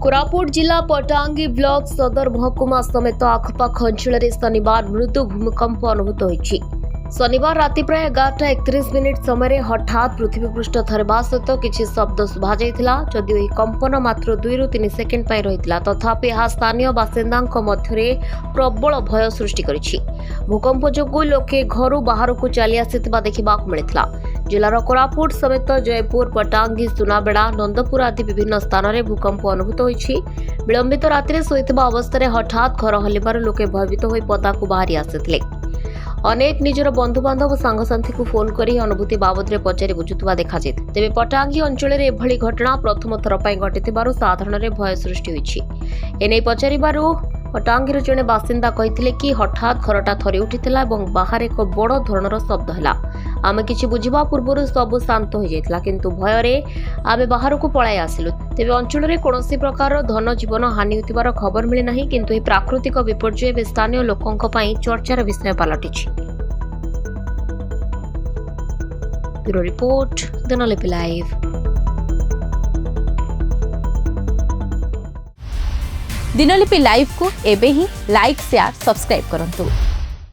कोरापुट जिला पटांगी ब्लॉक सदर महकुमा समेत आखपाख अंचल में शनिवार मृदु भूमिकंप अनुभूत होइछि। शनिवार राति प्राय 11:31 समय हठात पृथ्वी पृष्ठ थरवा सहित किसी शब्द शुभा जाइथिला। जदिओ यह कंपन मात्र 2 ରୁ 3 सेकेंड पर रहिथिला, तथापि यह स्थानीय बासिंदाଙ୍କ मध्य प्रबल भय सृष्टि करिछि। भूकंप जोगु लोके घरु बाहर को चली आसिथिबा देखिबाक मिलिथिला। जिलार कोरापुट समेत जयपुर, पटांगी, सुनाबेड़ा, नंदपुर आदि विभिन्न स्थान में भूकंप अनुभूत होइछि। विलंबित रात्रि शोइथिबा अवस्था हठात घर हलिबार लोके भयभीत होई पदाकु बाहरी आसिथिले। अनेक निजर बंधु बांधव सांगसाथी को फोन करी अनुभूति बाबद में पचारि बुझुवा देखा तेबे पटांगी अंचल में एभली घटना प्रथम थर पर घटिथिबारु साधारण भय सृष्टि होइछि। एने पचारिबारु पटांगीर जड़े बासिंदा कहिथिले कि हठात घरटा थरी उठिथिला एवं बाहर एक बड़ धरणर शब्द हैला। आमे किछि बुझिबा पूर्वरु सब शांत हो जाइथिला, किंतु भयरे आमे बाहर को पळाई आसिलु। तेबे अंचल में कौनसी प्रकार धन जीवन हानि होतिबार खबर मिली नाही, किंतु ए प्राकृतिक विपर्यय स्थानीय लोकंक पई चर्चार विषय पलटिछि। Bureau report, Dinalipi live. Dinalipi live को एबे ही लाइक, शेयर, सब्सक्राइब करंतु।